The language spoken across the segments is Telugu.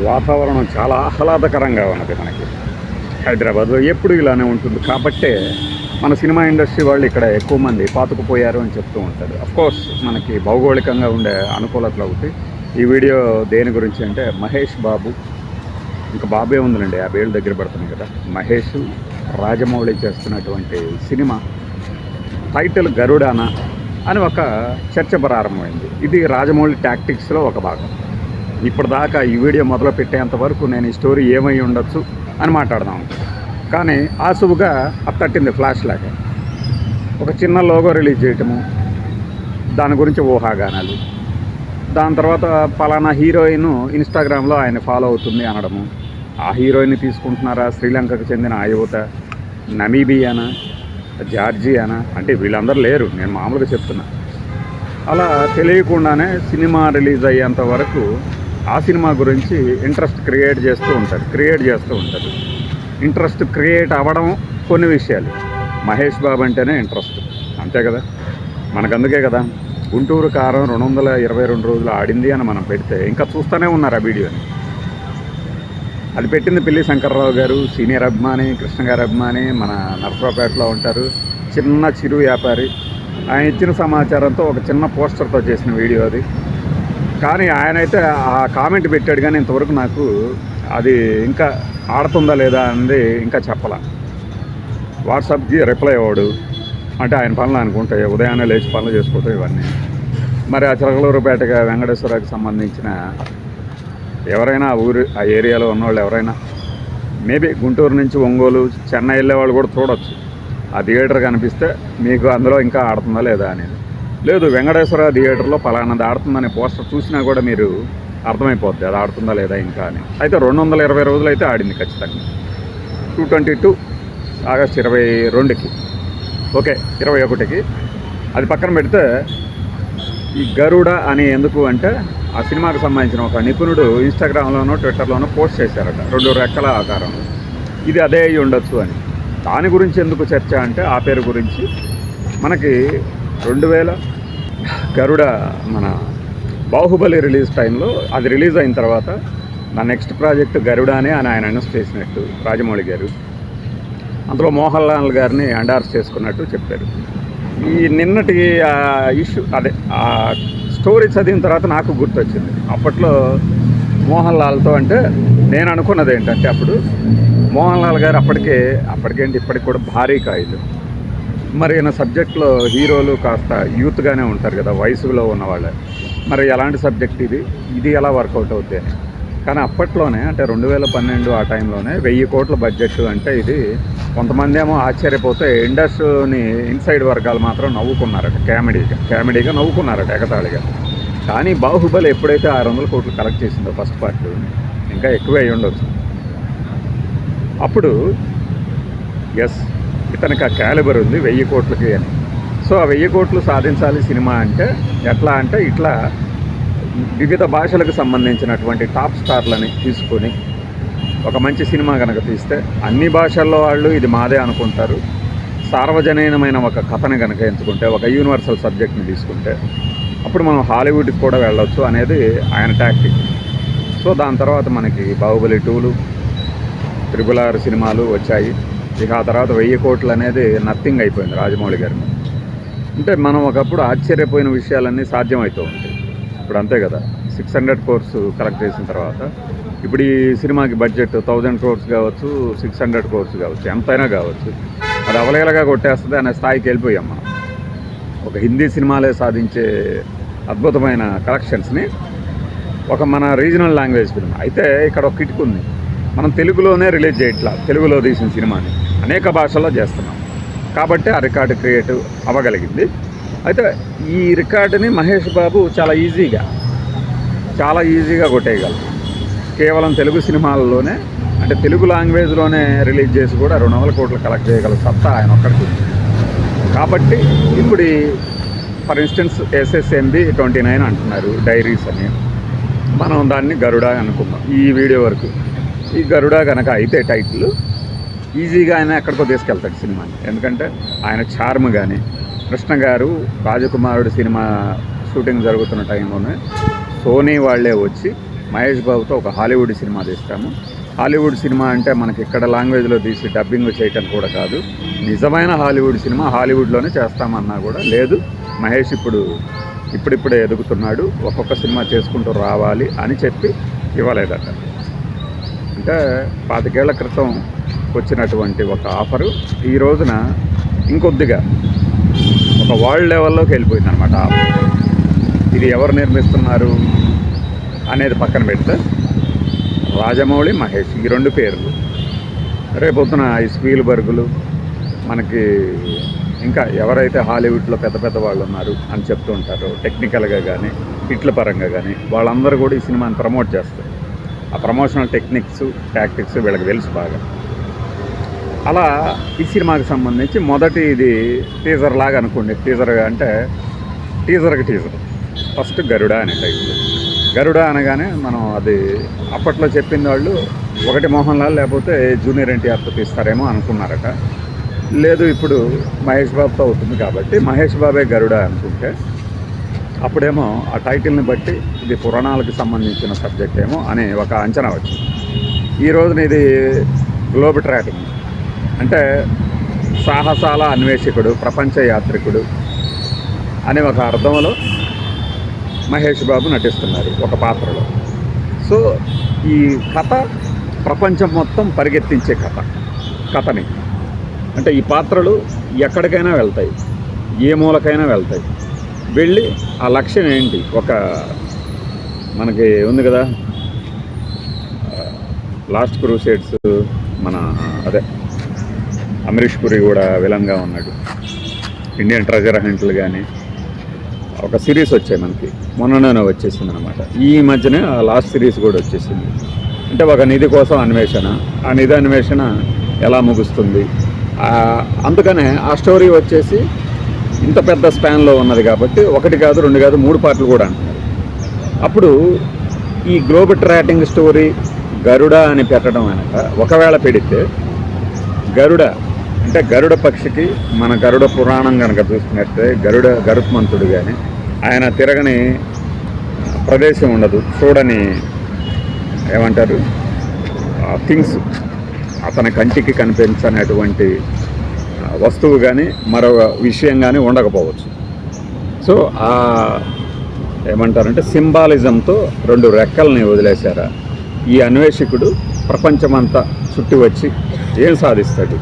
వాతావరణం చాలా ఆహ్లాదకరంగా ఉన్నది మనకి. హైదరాబాద్లో ఎప్పుడు ఇలానే ఉంటుంది కాబట్టే మన సినిమా ఇండస్ట్రీ వాళ్ళు ఇక్కడ ఎక్కువ మంది పాతుకుపోయారు అని చెప్తూ ఉంటారు. అఫ్కోర్స్ మనకి భౌగోళికంగా ఉండే అనుకూలతలు ఒకటి. ఈ వీడియో దేని గురించి అంటే మహేష్ బాబు, ఇంకా బాబే ఉందండి, 50 ఏళ్ళు దగ్గర పడుతుంది కదా, మహేష్ రాజమౌళి చేస్తున్నటువంటి సినిమా టైటిల్ గరుడానా అని ఒక చర్చ ప్రారంభమైంది. ఇది రాజమౌళి టాక్టిక్స్లో ఒక భాగం. ఇప్పటిదాకా ఈ వీడియో మొదలు పెట్టేంత వరకు నేను ఈ స్టోరీ ఏమై ఉండొచ్చు అని మాట్లాడదాం, కానీ ఆసువుగా తట్టింది ఫ్లాష్ లాగా. ఒక చిన్న లోగో రిలీజ్ చేయటము, దాని గురించి ఊహాగానాలు, దాని తర్వాత పలానా హీరోయిన్ ఇన్స్టాగ్రామ్లో ఆయన ఫాలో అవుతుంది అనడము. ఆ హీరోయిన్ తీసుకుంటున్నారా, శ్రీలంకకు చెందిన ఆ యువత, నమీబియానా, జార్జియానా, అంటే వీళ్ళందరూ లేరు, నేను మామూలుగా చెప్తున్నా. అలా తెలియకుండానే సినిమా రిలీజ్ అయ్యేంత వరకు ఆ సినిమా గురించి ఇంట్రెస్ట్ క్రియేట్ చేస్తూ ఉంటారు. ఇంట్రెస్ట్ క్రియేట్ అవ్వడం కొన్ని విషయాలు. మహేష్ బాబు అంటేనే ఇంట్రెస్ట్, అంతే కదా. మనకందుకే కదా గుంటూరు కారం 222 రోజులు ఆడింది అని మనం పెడితే ఇంకా చూస్తూనే ఉన్నారు ఆ వీడియోని. అది పెట్టింది పిల్లి శంకర్రావు గారు, సీనియర్ అభిమాని, కృష్ణ గారి అభిమాని, మన నర్సరావుపేటలో ఉంటారు, చిన్న చిరు వ్యాపారి. ఆయన ఇచ్చిన సమాచారంతో ఒక చిన్న పోస్టర్తో చేసిన వీడియో అది. కానీ ఆయనైతే ఆ కామెంట్ పెట్టాడు, కానీ ఇంతవరకు నాకు అది ఇంకా ఆడుతుందా లేదా అనేది ఇంకా చెప్పాల. వాట్సాప్కి రిప్లై అవ్వడు, అంటే ఆయన పనులు అనుకుంటాయి, ఉదయాన్నే లేచి పనులు చేసుకోవటం ఇవన్నీ. మరి ఆ చిలకలూరుపేటగా వెంకటేశ్వరకి సంబంధించిన ఎవరైనా ఆ ఏరియాలో ఉన్నవాళ్ళు ఎవరైనా మేబీ గుంటూరు నుంచి ఒంగోలు, చెన్నై వెళ్ళే వాళ్ళు కూడా చూడొచ్చు. ఆ థియేటర్ కనిపిస్తే మీకు అందులో ఇంకా ఆడుతుందా లేదా అనేది. లేదు, వెంకటేశ్వర థియేటర్లో పలానాది ఆడుతుందనే పోస్టర్ చూసినా కూడా మీరు అర్థమైపోద్ది అది ఆడుతుందా లేదా ఇంకా అని. అయితే 220 రోజులు అయితే ఆడింది ఖచ్చితంగా. 222 ఆగస్టు 22కి, ఓకే 21కి. అది పక్కన పెడితే ఈ గరుడ అని ఎందుకు అంటే, ఆ సినిమాకి సంబంధించిన ఒక నిపుణుడు ఇన్స్టాగ్రామ్లోనో ట్విట్టర్లోనో పోస్ట్ చేశారట, 2 రెక్కల ఆకారంలో. ఇది అదే అయి ఉండొచ్చు అని. దాని గురించి ఎందుకు చర్చ అంటే, ఆ పేరు గురించి మనకి 2000 గరుడ మన బాహుబలి రిలీజ్ టైంలో, అది రిలీజ్ అయిన తర్వాత నా నెక్స్ట్ ప్రాజెక్ట్ గరుడానే అని ఆయన అనౌన్స్ చేసినట్టు రాజమౌళి గారు, అందులో మోహన్ లాల్ గారిని ఎండార్స్ చేసుకున్నట్టు చెప్పారు. ఈ నిన్నటి ఇష్యూ అదే ఆ స్టోరీ చదివిన తర్వాత నాకు గుర్తొచ్చింది. అప్పట్లో మోహన్ లాల్తో అంటే నేను అనుకున్నది ఏంటంటే, అప్పుడు మోహన్ లాల్ గారు అప్పటికేంటి ఇప్పటికి కూడా భారీ కాయలు. మరి ఈయన సబ్జెక్ట్లో హీరోలు కాస్త యూత్గానే ఉంటారు కదా, వయసులో ఉన్నవాళ్ళే. మరి ఎలాంటి సబ్జెక్ట్ ఇది ఎలా వర్కౌట్ అవుద్ది అని. కానీ అప్పట్లోనే అంటే 2012 ఆ టైంలోనే 1000 కోట్ల బడ్జెట్ అంటే, ఇది కొంతమంది ఏమో ఆశ్చర్యపోతే ఇండస్ట్రీని ఇన్సైడ్ వర్గాలు మాత్రం నవ్వుకున్నారట, కామెడీగా నవ్వుకున్నారట ఎగతాళిగా. కానీ బాహుబలి ఎప్పుడైతే 600 కోట్లు కలెక్ట్ చేసిందో ఫస్ట్ పార్ట్, ఇంకా ఎక్కువే అయి ఉండొచ్చు. అప్పుడు ఎస్, ఇతనికి ఆ క్యాలిబర్ ఉంది 1000 కోట్లకి అని. సో ఆ 1000 కోట్లు సాధించాలి సినిమా అంటే ఎట్లా అంటే, ఇట్లా వివిధ భాషలకు సంబంధించినటువంటి టాప్ స్టార్లని తీసుకొని ఒక మంచి సినిమా కనుక తీస్తే అన్ని భాషల్లో వాళ్ళు ఇది మాదే అనుకుంటారు. సార్వజనీనమైన ఒక కథని కనుక ఎంచుకుంటే, ఒక యూనివర్సల్ సబ్జెక్ట్ని తీసుకుంటే, అప్పుడు మనం హాలీవుడ్కి కూడా వెళ్ళొచ్చు అనేది ఆయన టాక్టిక్. సో దాని తర్వాత మనకి బాహుబలి 2లు, RRR సినిమాలు వచ్చాయి. ఇక ఆ తర్వాత 1000 కోట్లు అనేది నథింగ్ అయిపోయింది రాజమౌళి గారిని. అంటే మనం ఒకప్పుడు ఆశ్చర్యపోయిన విషయాలన్నీ సాధ్యమవుతూ ఉంటాయి. ఇప్పుడు అంతే కదా, 600 crores కలెక్ట్ చేసిన తర్వాత ఇప్పుడు ఈ సినిమాకి బడ్జెట్ 1000 crores కావచ్చు, 600 crores కావచ్చు, ఎంతైనా కావచ్చు, అది అవలేలగా కొట్టేస్తుంది అనే స్థాయికి వెళ్ళిపోయాం మనం. ఒక హిందీ సినిమాలే సాధించే అద్భుతమైన కలెక్షన్స్ని ఒక మన రీజనల్ లాంగ్వేజ్ ఫిల్మ్ అయితే ఇక్కడ ఒక కిటుకు ఉంది, మనం తెలుగులోనే రిలీజ్ చేయట్లా, తెలుగులో తీసిన సినిమాని అనేక భాషల్లో చేస్తున్నాం కాబట్టి ఆ రికార్డు క్రియేట్ అవ్వగలిగింది. అయితే ఈ రికార్డుని మహేష్ బాబు చాలా ఈజీగా కొట్టేయగలరు. కేవలం తెలుగు సినిమాల్లోనే, అంటే తెలుగు లాంగ్వేజ్లోనే రిలీజ్ చేసి కూడా 200 కోట్లు కలెక్ట్ చేయగల సత్తా ఆయన ఒక్కడికి ఉంది. కాబట్టి ఇప్పుడు ఫర్ ఇన్స్టెన్స్ SSMB 29 అంటున్నారు, డైరీస్ అని. మనం దాన్ని గరుడ అనుకుందాం ఈ వీడియో వరకు. ఈ గరుడ కనుక అయితే టైటిల్ ఈజీగా ఆయన ఎక్కడికో తీసుకెళ్తాడు సినిమాని. ఎందుకంటే ఆయన చార్మ్ కానీ, కృష్ణ గారు రాజకుమారుడు సినిమా షూటింగ్ జరుగుతున్న టైంలోనే సోనీ వాళ్ళే వచ్చి మహేష్ బాబుతో ఒక హాలీవుడ్ సినిమా తీస్తాము. హాలీవుడ్ సినిమా అంటే మనకి ఇక్కడ లాంగ్వేజ్లో తీసి డబ్బింగ్ చేయటం కూడా కాదు, నిజమైన హాలీవుడ్ సినిమా హాలీవుడ్లోనే చేస్తామన్నా కూడా లేదు. మహేష్ ఇప్పుడిప్పుడే ఎదుగుతున్నాడు, ఒక్కొక్క సినిమా చేసుకుంటూ రావాలి అని చెప్పి ఇవ్వలేదట. అంటే 25 ఏళ్ల క్రితం వచ్చినటువంటి ఒక ఆఫరు ఈ రోజున ఇంకొద్దిగా ఒక వరల్డ్ లెవెల్లోకి వెళ్ళిపోయింది అనమాట. ఇది ఎవరు నిర్మిస్తున్నారు అనేది పక్కన పెడితే రాజమౌళి, మహేష్ ఈ 2 పేర్లు. రేపొద్దున ఈ స్పీల్బర్గులు మనకి ఇంకా ఎవరైతే హాలీవుడ్లో పెద్ద పెద్ద వాళ్ళు ఉన్నారు అని చెప్తూ ఉంటారో టెక్నికల్గా కానీ హిట్ల పరంగా కానీ వాళ్ళందరూ కూడా ఈ సినిమాని ప్రమోట్ చేస్తారు. ఆ ప్రమోషనల్ టెక్నిక్స్ టాక్టిక్స్ వీళ్ళకి తెలుసు బాగా. అలా ఈ సినిమాకి సంబంధించి మొదటి ఇది టీజర్ లాగా అనుకోండి. టీజర్ అంటే టీజర్ ఫస్ట్ గరుడ అనే టైటిల్. గరుడ అనగానే మనం అది అప్పట్లో చెప్పింది వాళ్ళు ఒకటి మోహన్ లాల్ లేకపోతే జూనియర్ ఎన్టీఆర్తో తీస్తారేమో అనుకున్నారట. లేదు ఇప్పుడు మహేష్ బాబుతో అవుతుంది కాబట్టి మహేష్ బాబే గరుడ అనుకుంటే అప్పుడేమో ఆ టైటిల్ని బట్టి ఇది పురాణాలకు సంబంధించిన సబ్జెక్ట్ ఏమో అనే ఒక అంచనా వచ్చింది. ఈ రోజున ఇది గ్లోబ్ ట్రాకింగ్ అంటే సాహసాల అన్వేషకుడు, ప్రపంచ యాత్రికుడు అనే ఒక అర్థంలో మహేష్ బాబు నటిస్తున్నారు ఒక పాత్రలో. సో ఈ కథ ప్రపంచం మొత్తం పరిగెత్తించే కథని అంటే ఈ పాత్రలు ఎక్కడికైనా వెళ్తాయి, ఏ మూలకైనా వెళ్తాయి. వెళ్ళి ఆ లక్ష్యం ఏంటి, ఒక మనకి ఉంది కదా లాస్ట్ క్రూసేడ్స్, మన అదే అమరీష్ పురి కూడా విలన్గా ఉన్నాడు. ఇండియన్ ట్రెజర్ హంట్లు కానీ ఒక సిరీస్ వచ్చాయి మనకి, మొన్ననే వచ్చేసింది అనమాట. ఈ మధ్యనే ఆ లాస్ట్ సిరీస్ కూడా వచ్చేసింది. అంటే ఒక నిధి కోసం అన్వేషణ, ఆ నిధి అన్వేషణ ఎలా ముగుస్తుంది. అందుకనే ఆ స్టోరీ వచ్చేసి ఇంత పెద్ద స్పాన్లో ఉన్నది కాబట్టి 1 కాదు 2 కాదు 3 పార్ట్లు కూడా అంటున్నారు. అప్పుడు ఈ గ్లోబ్ ట్రాకింగ్ స్టోరీ గరుడ అని పెట్టడం వెనక ఒకవేళ పెడితే గరుడ అంటే గరుడ పక్షికి మన గరుడ పురాణం కనుక చూసుకున్నట్టే గరుత్మంతుడు కానీ ఆయన తిరగని ప్రదేశం ఉండదు, చూడని ఏమంటారు థింగ్స్, అతని కంటికి కనిపించనటువంటి వస్తువు కానీ మరో విషయం కానీ ఉండకపోవచ్చు. సో ఆ ఏమంటారంటే సింబాలిజంతో 2 రెక్కల్ని వదిలేశారా. ఈ అన్వేషకుడు ప్రపంచమంతా చుట్టి వచ్చి ఏం సాధిస్తాడు,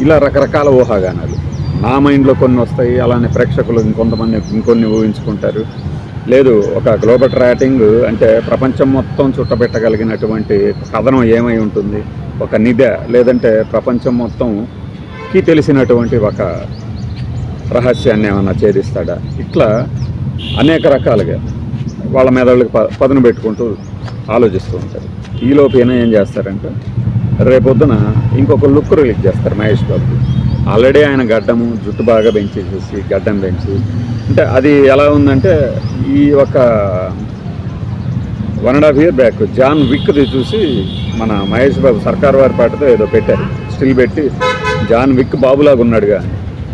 ఇలా రకరకాల ఊహాగానాలు నా మైండ్లో కొన్ని వస్తాయి, అలానే ప్రేక్షకులు ఇంకొన్ని ఊహించుకుంటారు. లేదు ఒక గ్లోబల్ ట్రాకింగ్ అంటే ప్రపంచం మొత్తం చుట్టబెట్టగలిగినటువంటి కథనం ఏమై ఉంటుంది, ఒక నిధి లేదంటే ప్రపంచం మొత్తంకి తెలిసినటువంటి ఒక రహస్యాన్ని ఏమన్నా ఛేదిస్తాడా. ఇట్లా అనేక రకాలుగా వాళ్ళ మెదళ్ళకి పదును పెట్టుకుంటూ ఆలోచిస్తూ ఉంటారు. ఈలోపు ఏం చేస్తారంటే రేపొద్దున ఇంకొక లుక్ రిలీజ్ చేస్తారు మహేష్ బాబు. ఆల్రెడీ ఆయన గడ్డము జుట్టు బాగా పెంచేసేసి గడ్డం పెంచి అంటే అది ఎలా ఉందంటే ఈ ఒక 1.5 year బ్యాక్ జాన్ విక్ది చూసి మన మహేష్ బాబు సర్కార్ వారి పాటతో ఏదో పెట్టారు, స్టిల్ పెట్టి జాన్ విక్ బాబులాగా ఉన్నాడుగా.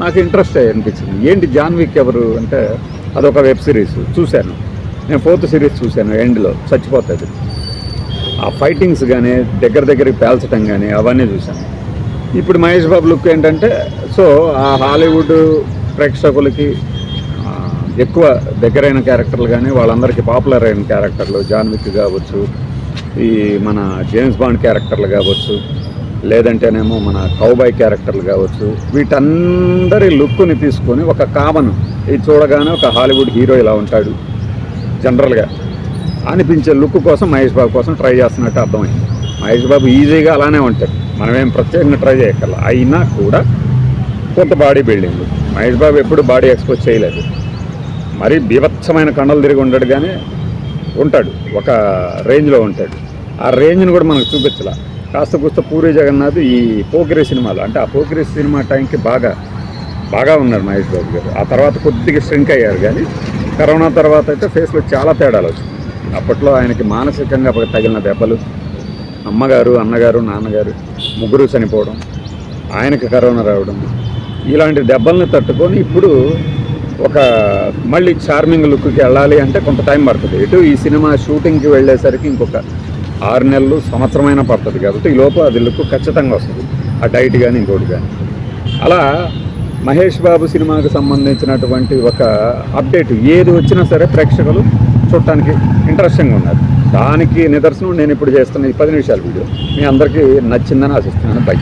నాకు ఇంట్రెస్ట్ అనిపించింది, ఏంటి జాన్ విక్ ఎవరు అంటే అదొక వెబ్ సిరీస్ చూశాను నేను. 4th సిరీస్ చూశాను, ఎండ్లో చచ్చిపోతుంది. ఆ ఫైటింగ్స్ కానీ దగ్గరికి పేల్చడం కానీ అవన్నీ చూశాను. ఇప్పుడు మహేష్ బాబు లుక్ ఏంటంటే సో ఆ హాలీవుడ్ ప్రేక్షకులకి ఎక్కువ దగ్గరైన క్యారెక్టర్లు కానీ వాళ్ళందరికీ పాపులర్ అయిన క్యారెక్టర్లు జాన్ విక్ కావచ్చు, ఈ మన జేమ్స్ బాండ్ క్యారెక్టర్లు కావచ్చు, లేదంటేనేమో మన కౌబాయ్ క్యారెక్టర్లు కావచ్చు, వీటందరి లుక్ని తీసుకొని ఒక కామన్ ఇది చూడగానే ఒక హాలీవుడ్ హీరో ఇలా ఉంటాడు జనరల్గా అనిపించే లుక్ కోసం మహేష్ బాబు కోసం ట్రై చేస్తున్నట్టు అర్థమైంది. మహేష్ బాబు ఈజీగా అలానే ఉంటాడు, మనమేం ప్రత్యేకంగా ట్రై చేయగల. అయినా కూడా కొంత బాడీ బిల్డింగ్. మహేష్ బాబు ఎప్పుడు బాడీ ఎక్స్పోజ్ చేయలేదు, మరీ బీభత్సమైన కండలు తిరిగి ఉండడు కానీ ఉంటాడు, ఒక రేంజ్లో ఉంటాడు. ఆ రేంజ్ని కూడా మనకు చూపించాల. కాస్త కూస్త పూరి జగన్నాథ్ ఈ పోకిరి సినిమాలు అంటే ఆ పోకిరి సినిమా టైంకి బాగా ఉన్నారు మహేష్ బాబు గారు. ఆ తర్వాత కొద్దిగా స్ట్రింక్ అయ్యారు కానీ కరోనా తర్వాత అయితే ఫేస్లో చాలా తేడాలు వచ్చింది. అప్పట్లో ఆయనకి మానసికంగా తగిలిన దెబ్బలు, అమ్మగారు అన్నగారు నాన్నగారు ముగ్గురు చనిపోవడం, ఆయనకి కరోనా రావడం, ఇలాంటి దెబ్బల్ని తట్టుకొని ఇప్పుడు ఒక మళ్ళీ చార్మింగ్ లుక్కి వెళ్ళాలి అంటే కొంత టైం పడుతుంది. ఇటు ఈ సినిమా షూటింగ్కి వెళ్ళేసరికి ఇంకొక 6 నెలలు సంవత్సరమైనా పడుతుంది. కాబట్టి ఈ లోపు అది లుక్ ఖచ్చితంగా వస్తుంది, ఆ డైట్ కానీ ఇంకోటి కానీ. అలా మహేష్ బాబు సినిమాకి సంబంధించినటువంటి ఒక అప్డేట్ ఏది వచ్చినా సరే ప్రేక్షకులు చూడటానికి ఇంట్రెస్టింగ్గా ఉన్నారు. దానికి నిదర్శనం నేను ఇప్పుడు చేస్తున్న ఈ 10 నిమిషాల వీడియో మీ అందరికీ నచ్చిందని ఆశిస్తున్నాను. బై.